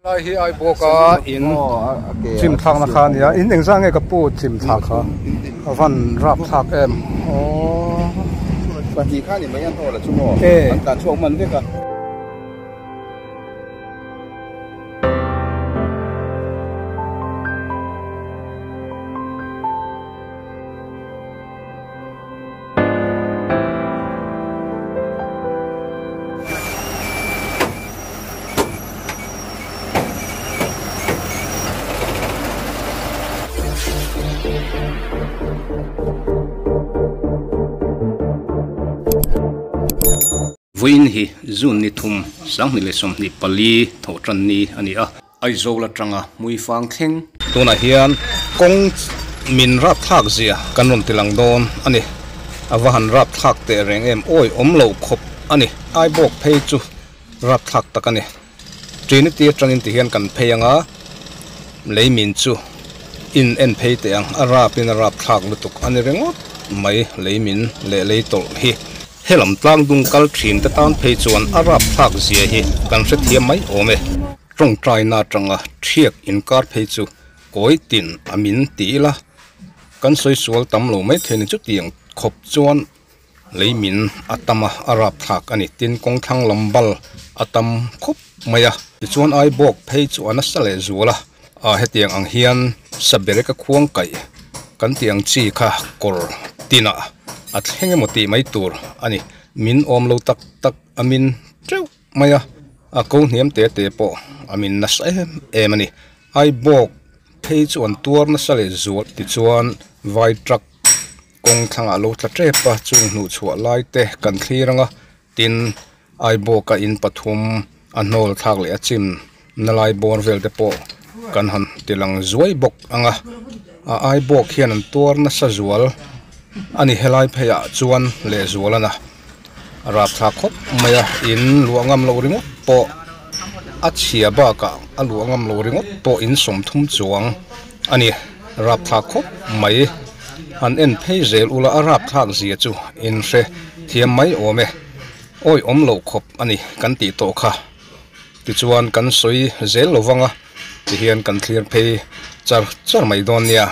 hi ai boka in chim thak na khan ya in engzang e kapu chim thak kha van rap thak em bati khan ni mayan thola chumo an kan chok man veka Vuin hi zun ni thum sang ni le som ni pali tho tran ni ani a ai zo la tanga mui fang thleng tuna hian kong min rap thak zia kanon tilang don ani awahan rap thak te reng em oi omlo khop ani ai bok phei chu rap thak takani trinity atangin ti hian kan pheyanga leimin chu in en phei te ang ara pin rap thak lutuk ani rengot mai leimin le leitol hi helam tlang dung kal thin ta tan phei chuan arap thak zia hi kan hre thiam mai ome tong trai na tanga thiak in kar phei chu koi tin amin ti la kan soi sual tam lo mai thein chu tiang khop chuan leimin atama arap thak ani tin kong thang lambal atam khop maya chuan ai bok phei chuan a sale zuala a hetiang ang hian sabere ka khuang kai kan tiang chi kha kor tina at henge moti mai tur ani min om lo tak tak amin treu maya a ko niam te te po amin nas em ani ai bok phei chuan tur na sale zual ti chuan vai truck kong thanga lo tla tre pa chung nu chua lai te kan thliranga tin ai boka in pathum anol thak le achim nalai bon vel te po kan han tilang zuai bok anga a ai bok hian an tur na sa zual ani helai pheya chuan le zualana rap tha khop maya in luangam lo ringo po achia ba ka aluangam lo ringo po in som thum chuang ani rap tha khop mai an en phei zel ula arap thak zia chu in hre thiam mai ome oi om lo khop ani kan ti to kha ti chuan kan soi zel lowanga ti hian kan thlir phei char mai don nia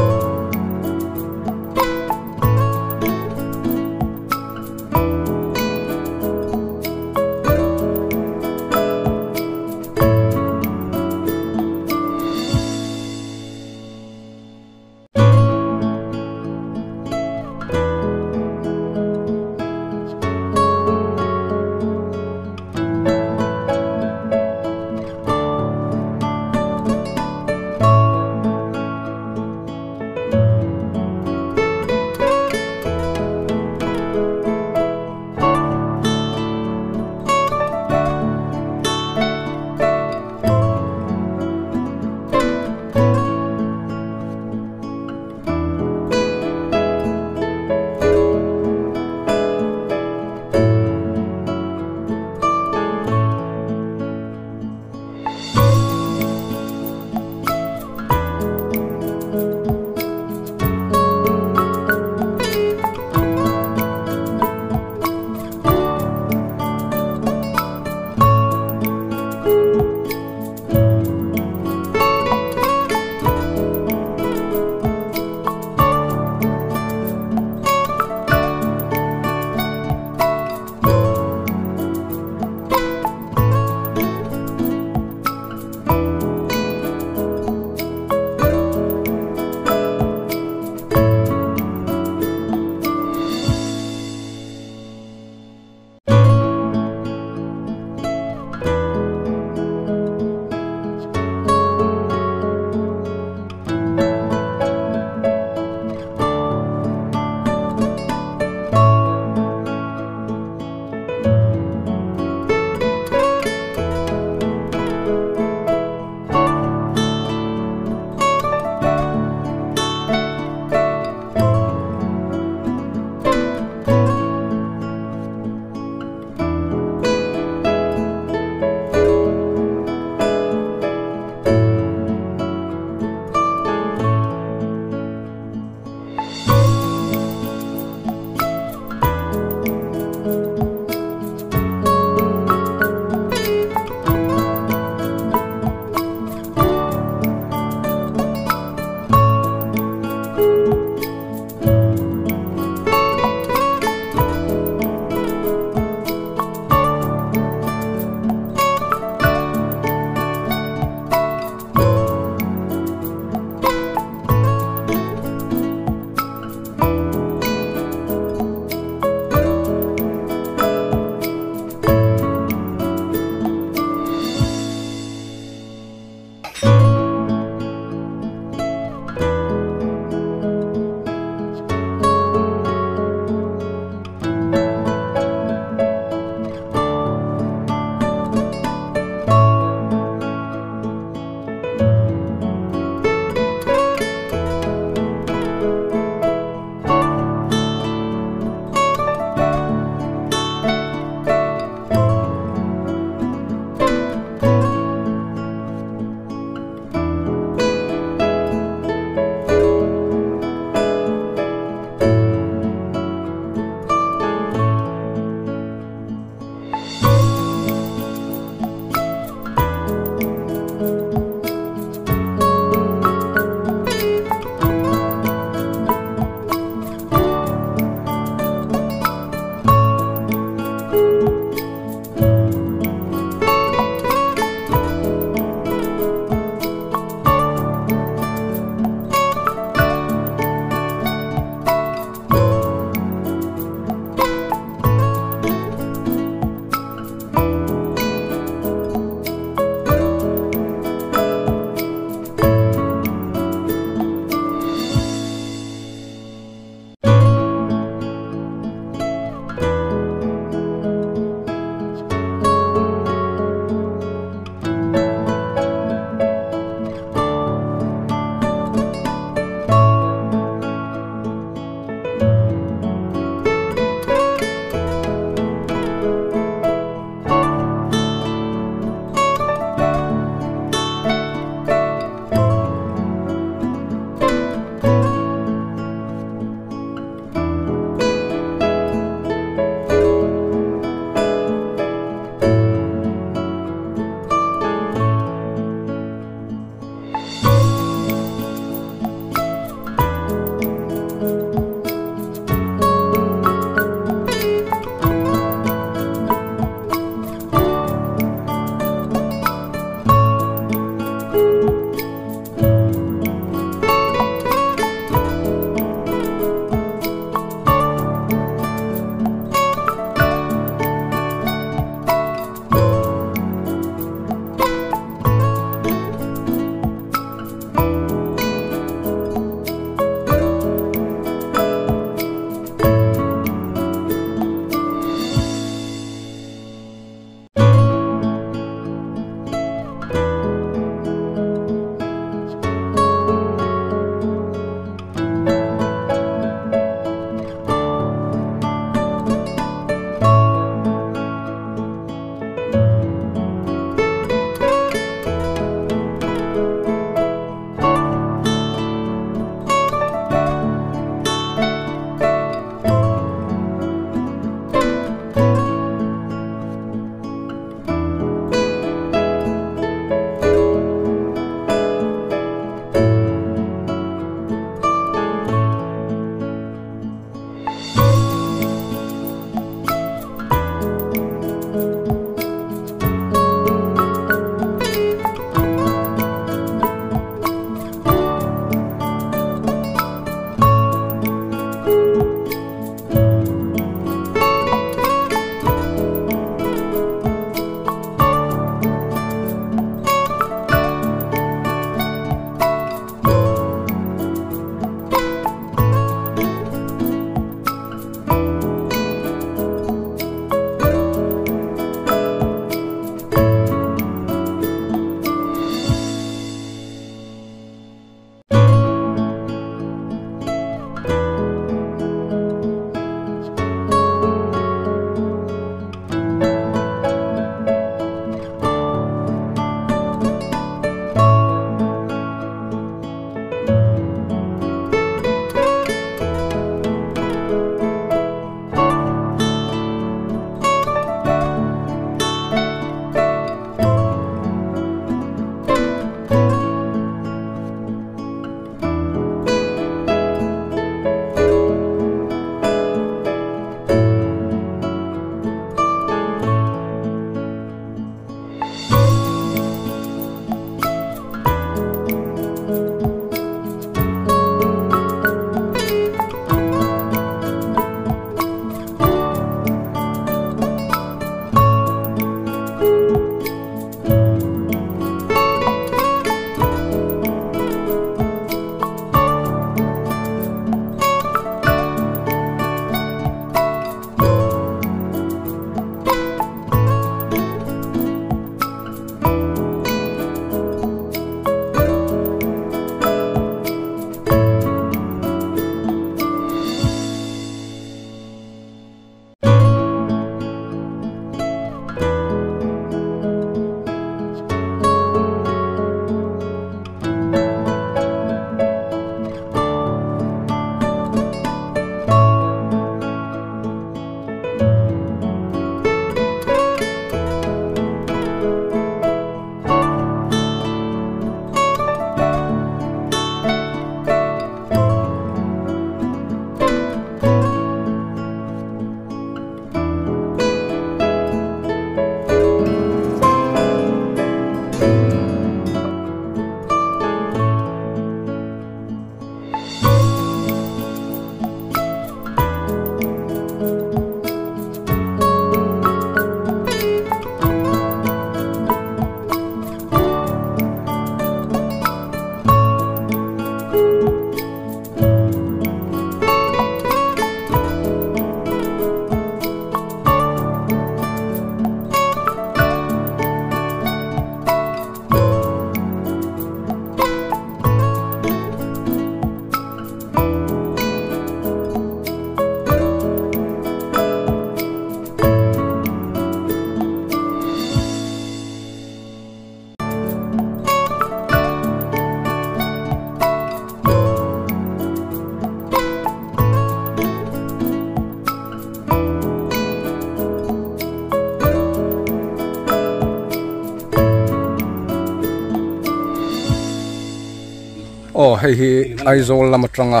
oh hei hi aizol lama tanga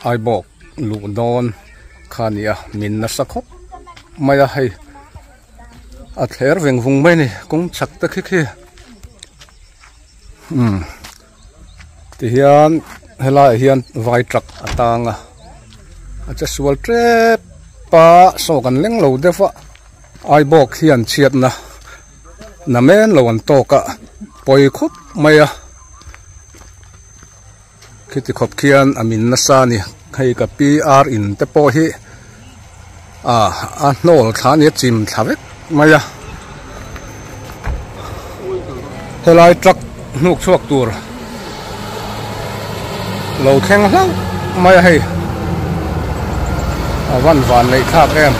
ai bok lu don khania min na sakhop maya hei a thler veng vung mai ni kong chak ta khi khi ti hian helai hian vai truck atanga acha sual tre pa so kan leng lo defa ai bok hian chiat na men lo an to ka poi khup maya khiti khop khian amin na sa ni hei ka PR in te po hi a nol thani chim thavek maya helai truck nuk chuak tur lo theng hlang maya hei van van nei thak em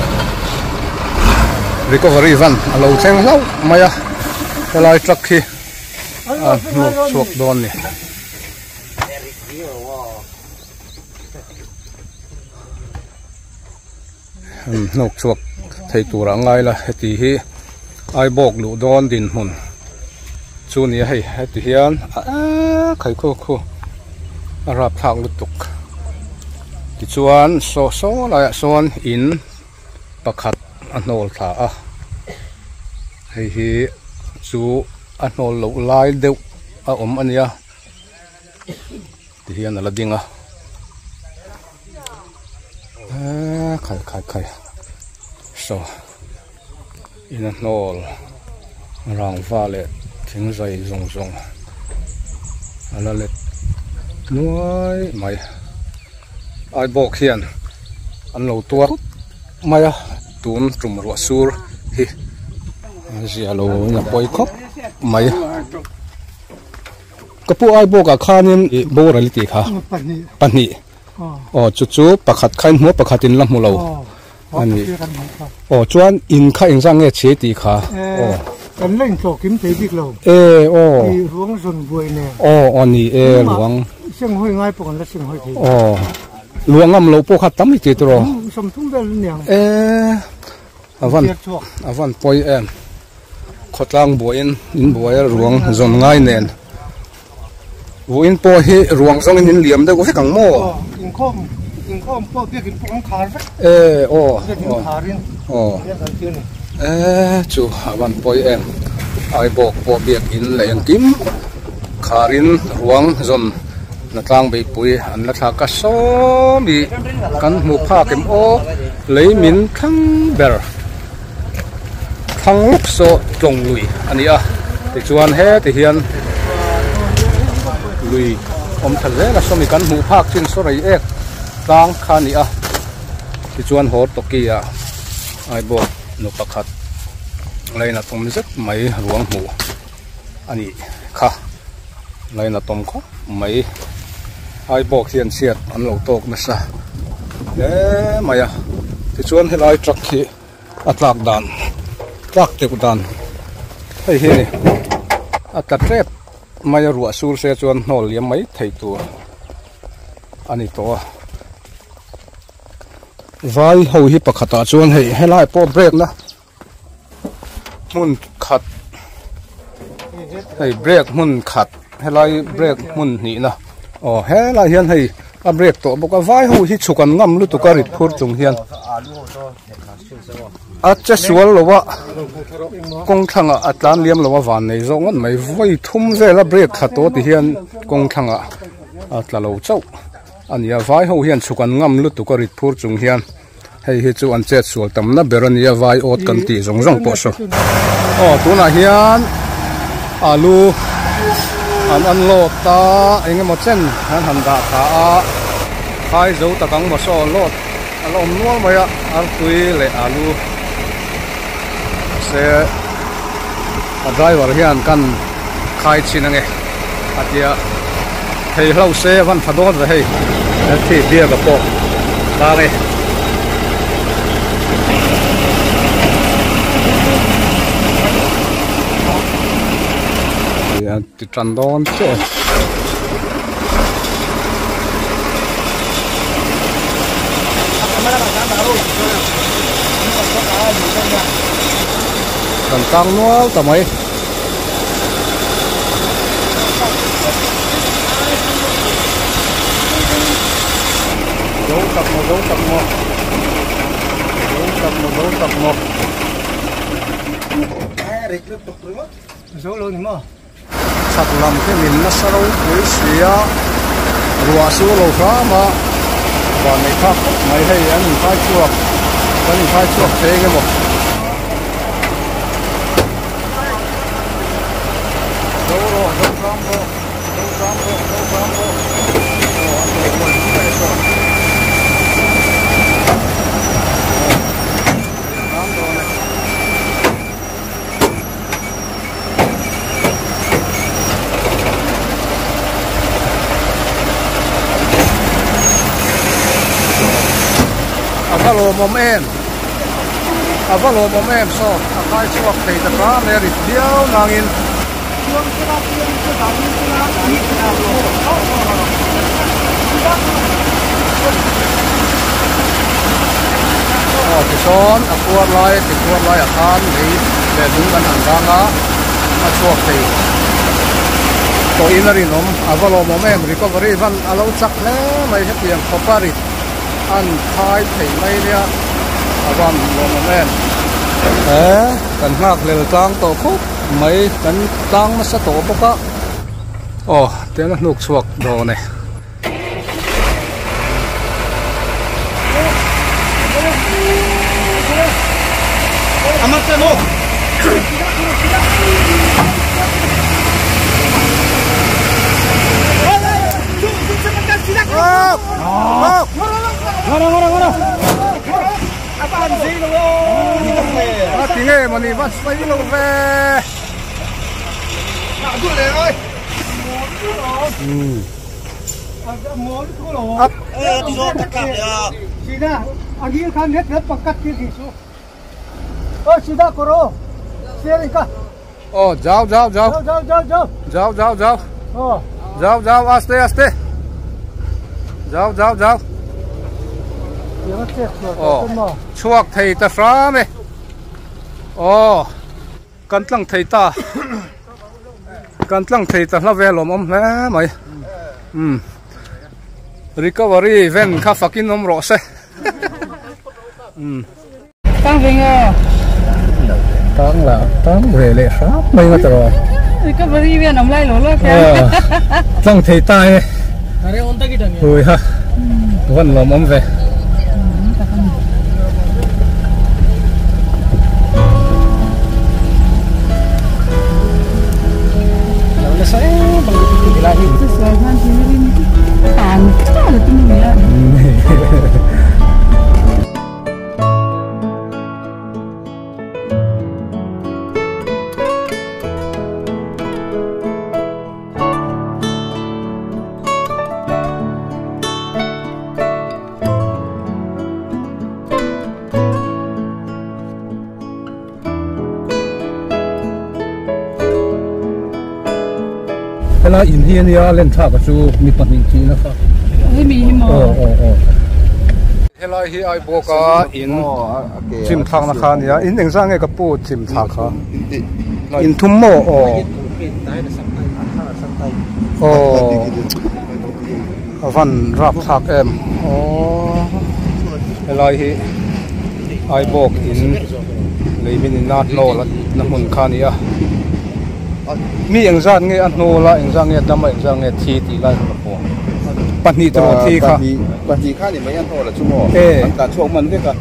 recovery van lo theng hlang maya helai truck hi nuk chuak don ni nok chuak thei tur angai la heti hi ai bok lu don din hun chu ni hei heti hian khai khu arap thak lu tuk ti chuan so la son in pakhat anol tha a hei hi chu anol lo lai deuh a ania ti hian ala dinga khai so in a nol rang vale thing zai zong ala let nuai mai ai bok hian an lo tuar maya tun trum ro sur hi zialo na poi khop mai kapu ai bok a khanin bo reality kha pani chu pakhat khain mo pakhatin lam mulo ani chuan in kha engzang nge che ti kha kan leng so kim te dik lo i ruang zon buai ne ani ruang sing hoi ngai pon la sing hoi thi luang am lo po kha tam ti tro som thum bel nyang avan poi em khotlang boin in boya ruang zon ngai nen vuin po hi ruang zong in liam de ko he kang mo in khom po bi kin pong khar ve kharin chu avan poi em ai bok po biak in leng kim kharin ruang zon na tlang be pui an la tha ka so mi kan mu pha kem o leimin thang ber thang luk so tlong lui ania ti chuan he ti hian lui om thale la so mi kan mu phak chin so rei ek tang khania ti chuan hor to ki a ai bo no pakhat leina tom zet mai ruang mu ani kha leina tom kho mai ai bok hian siat an lo tok na sa maya ti chuan helai truck hi atlak dan truck te ku dan hei hi atatrep maya ruwa sur se chuan hnol yam mai thei tur ani to vai ho hi pakhata chuan hei helai po break na mun khat hei break mun khat helai break mun ni na helai hian hei a break to boka vai ho hi chukan ngam lu tu ka rit phur chung hian acha sual lowa kong thanga atlan liam lowa van nei zong an mai voi thum vela break khato ti hian kong thanga atla lo chau ania vai ho hian chukan ngam lu tu ka rit phur chung hian hei hi chu an chet sual tam na berania vai ot kan ti zong zong po so tuna hian alu an lo ta enge mo chen han da ta a khai zo ta kang mo so lot alom nual maya ar tui le alu se a driver hian kan khai chin ange atia hei hlau se van phadon ve hei thi bia ga po ta nge ti tran don che kan tang nual tamai dấu tập một dấu luôn mà sắp làm cái mình nó sao với xía rùa số lô phá mà và này khác mấy hay anh phải chuộc thế cái một dấu ram Avalo mom em so akai chuak thei ta ka merit diao nangin son akuar lai akan nei le dung kan anganga a chuak thei to inari nom avalo mom em recovery van alo chak le mai hetiang khopari an khai thei mai nia avan mom em kan hak lel tlang to khop mai kan tlang na sa to boka ten a hnuk chuak do ne amatemo apaan sih lo? Tinggal mani mas lagi lo ve. Aduh deh, oi. Agak mau itu lo. Tiso kakak ya. Sida, agil kan net pakat ke tiso. Oh, sida koro. Siarin ka. Jauh. Oh. Jauh, aste. Jauh. Jangan cek lo. Chuak thei ta fra me. Kan tlang thei ta la velom om me mai. Recovery ven kha fakin om ro se. Tang ving à. Tang về lệ sa mai ma tro. Recovery ven om lai lo lo kya. Tlang thei ta e. Are on ta kita ni. Oi ha. Wan lom om ve. Saya begitu bilahi. Sesuai kan sini ni. Pantai tu ni ya. Hela in hian ya len tha ka chu mi pahning chi na kha Hei mi mo. Hela hi ai boka in chim thang na kha nia in engzang e ka pu chim tha kha in thum mo avan rap thak em hela hi ai bok in leimin in nat no la na mun kha nia mi engzan nge an no la engzang nge dam engzang nge thi ti la ko pani tro thi kha pani kha ni mai an to la chumo an kan chuak man ve ka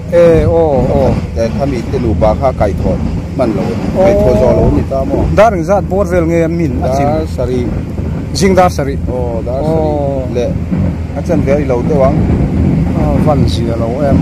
te khami te lu ba kha kai thot man lo kai tho zo lo ni ta mo dar engzat bor vel nge min da sari jingdar sari da sari le achan ve lo te wang van zia lo em